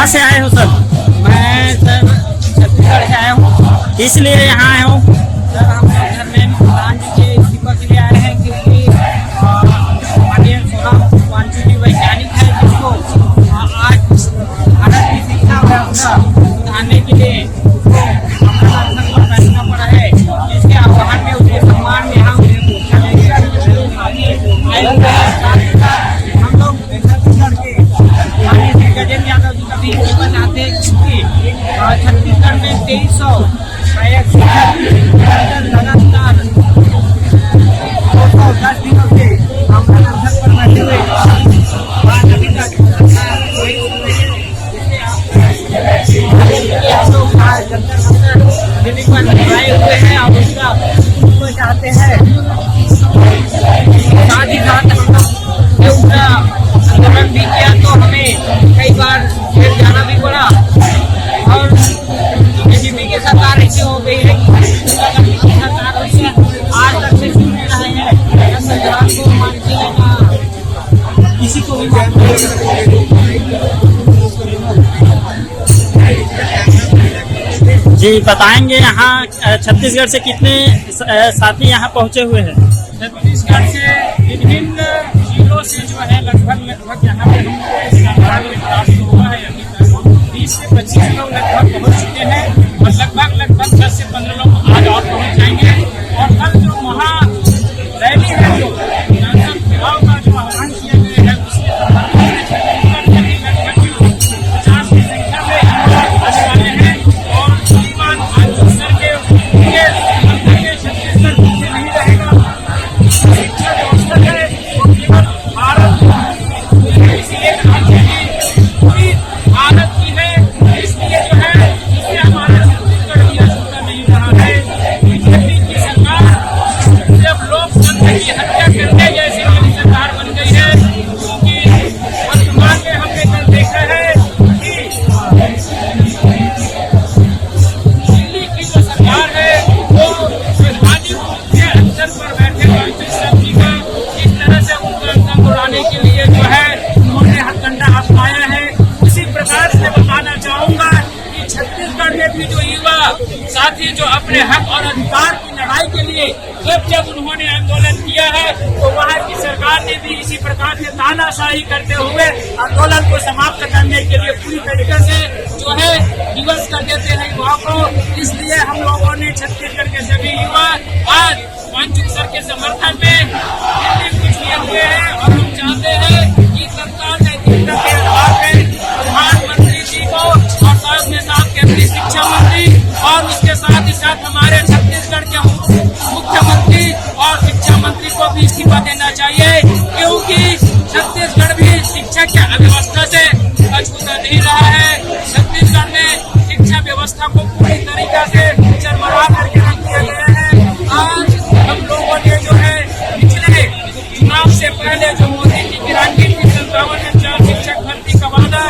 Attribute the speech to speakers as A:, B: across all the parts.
A: कहाँ से आए हो सर?
B: मैं सर छत्तीसगढ़ से आया हूँ।
A: इसलिए यहाँ आए हो?
B: सर हम घर में प्रधान जी के इस्तीफा के लिए आए हैं, क्योंकि माननीय सोना वांचू जी वैज्ञानिक है, जिसको आज भारत की शिक्षा व्यवस्था सुधारने के लिए हमारा संघ पर बैठना पड़ा है। जिसके आह्वान में उसके सम्मान में हम लोग छत्तीसगढ़ के माननीय श्री गजेंद्र यादव जी का भी इस्तीफा चाहते हैं, क्योंकि छत्तीसगढ़ में 2300 लगातार 210 दिनों से हम धरना पर बैठे हुए अभी तक दिल्ली पर आए हुए हैं और उसका चाहते हैं। साथ ही साथ हम लोग आंदोलन भी किया, तो हमें कई बार फिर जाना भी पड़ा और बीजेपी की सरकार ऐसी हो गई है कि सरकार आज तक से सुन रहे हैं। सरकार को मानते किसी को भी
A: जी बताएंगे, यहाँ छत्तीसगढ़ से कितने साथी यहाँ पहुँचे हुए हैं?
B: छत्तीसगढ़ से विभिन्न जिलों से जो है लगभग यहाँ पे हम हुआ है। अभी तक 20 से 25 लोग लगभग पहुँच चुके हैं और लगभग 10 से 15 लोग आज और पहुँच जाएंगे। और कल जो महा रैली है, जो चुनाव का जो आह्वान किया गया है, उसके संबंध में छत्तीसगढ़ के भी लगभग 50 की संख्या में आने वाले हैं। और श्रीमान वांचू सर के छत्तीसगढ़ पीछे नहीं रहेगा। शिक्षा व्यवस्था है वो केवल भारत किसी एक राज्य की पूरी भारत की है, इसलिए जो है इससे हमारा छत्तीसगढ़ भी अछूता नहीं रहा है। बीजेपी की सरकार जब लोकतंत्र की हत्या करने जैसी वाली सरकार बन गई है, क्योंकि वर्तमान में हमने कल देखा है कि दिल्ली की जो सरकार है वो वैधानिक रूप के अवसर पर बैठे वांचू सर जी का इस तरह से उनका अंदर उड़ाने के लिए जो है उन्होंने हथकंडा अपनाया है। उसी प्रकार से बताना चाहूंगा कि छत्तीसगढ़ में भी जो युवा साथी जो अपने हक और अधिकार की लड़ाई के लिए जब उन्होंने आंदोलन किया है, तो वहाँ की सरकार ने भी इसी प्रकार से तानाशाही करते हुए आंदोलन को समाप्त करने के लिए पूरी तरीके से जो है विवश कर देते हैं युवाओं को। इसलिए हम लोगों ने छत्तीसगढ़ के सभी युवा आज वांचू सर के समर्थन में दिल्ली पीछ लिए हुए हैं और हम चाहते हैं कि सरकार नैतिकता के आधार पर प्रधानमंत्री जी को और साथ में साथ केंद्रीय शिक्षा मंत्री और उसके साथ ही साथ हमारे छत्तीसगढ़ के मुख्यमंत्री और शिक्षा मंत्री को भी इस्तीफा देना चाहिए, क्योंकि छत्तीसगढ़ भी शिक्षा की अव्यवस्था से अछूता नहीं रहा है। छत्तीसगढ़ में शिक्षा व्यवस्था को पूरी तरीका से चरमरा करके रख दिया गया है। आज हम लोगों ने जो है पिछले चुनाव से पहले जो मोदी जी की राजनीति की 57,000 शिक्षक भर्ती का वादा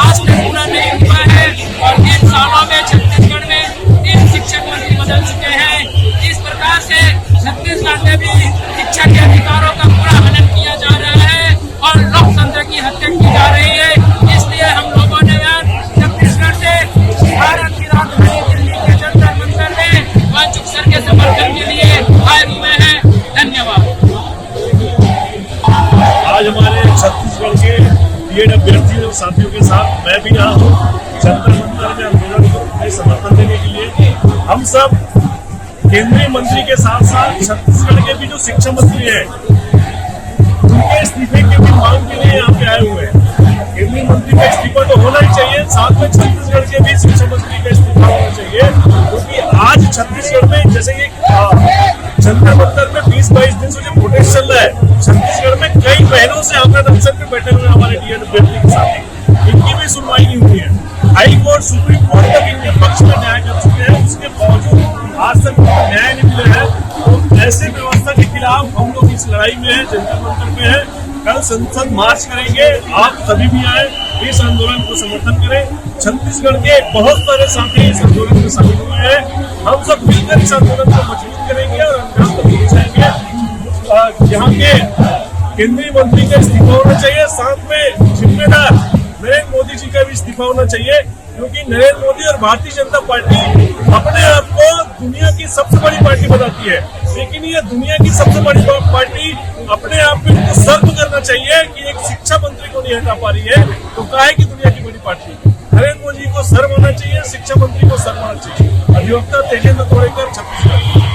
B: आज तक पूरा नहीं हुआ है और इन सालों में छत्तीसगढ़ में 3 शिक्षक मंत्री बदल चुके हैं। इस प्रकार से छत्तीसगढ़ में भी शिक्षा के अधिकारों का पूरा हनन किया जा रहा है और लोकतंत्र की हत्या की जा रही है। इसलिए हम लोगों ने छत्तीसगढ़ से भारत की राजधानी दिल्ली के जंतर मंतर में वांचू सर के समर्थन के लिए आए हुए हैं। धन्यवाद।
C: आज हमारे छत्तीसगढ़ के बीएड अभ्यर्थी साथियों के साथ मैं भी यहाँ हूँ जंतर मंतर में आंदोलन में समर्थन देने के लिए। हम सब केंद्रीय मंत्री के साथ साथ छत्तीसगढ़ के भी जो शिक्षा मंत्री हैं उनके इस्तीफे की भी मांग के लिए यहाँ पे आए हुए हैं। केंद्रीय मंत्री का इस्तीफा तो होना ही चाहिए, साथ में छत्तीसगढ़ के भी शिक्षा मंत्री का इस्तीफा होना चाहिए, क्योंकि आज छत्तीसगढ़ में जैसे कि जंतर मंतर में 20-22 दिन से जो प्रोटेस्ट चल रहा है, छत्तीसगढ़ में कई महीनों से आमने अवसर पे बैठे हुए हमारे डीएड अभ्यर्थी के साथ इनकी भी सुनवाई नहीं हुई है। हाई कोर्ट सुप्रीम कोर्ट तक इनके पक्ष में न्याय कर चुके हैं, उसके बावजूद आज तक न्याय नहीं मिला है। तो ऐसे व्यवस्था के खिलाफ हम लोग इस लड़ाई में है, जंतर मंतर में है। कल संसद मार्च करेंगे, आप सभी भी आए, इस आंदोलन को समर्थन करें। छत्तीसगढ़ के बहुत सारे साथी इस आंदोलन में शामिल हुए हैं। हम सब मिलकर इस आंदोलन को मजबूत करेंगे और अंजाम तक पहुंचाएंगे। यहाँ के केंद्रीय मंत्री का इस्तीफा होना चाहिए, साथ में जिम्मेदार नरेंद्र मोदी जी का भी इस्तीफा होना चाहिए, क्योंकि नरेंद्र मोदी और भारतीय जनता पार्टी अपने आप को दुनिया की सबसे बड़ी पार्टी बताती है, लेकिन ये दुनिया की सबसे बड़ी पार्टी अपने आप में इनको सर्व करना चाहिए कि एक शिक्षा मंत्री को नहीं हटा पा रही है, तो काहे की दुनिया की बड़ी पार्टी। नरेंद्र मोदी को सर्व होना चाहिए, शिक्षा मंत्री को सर्व होना चाहिए। अधिवक्ता तेजेंद्र तोड़ेकर, छत्तीसगढ़।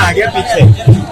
D: आ गया पीछे।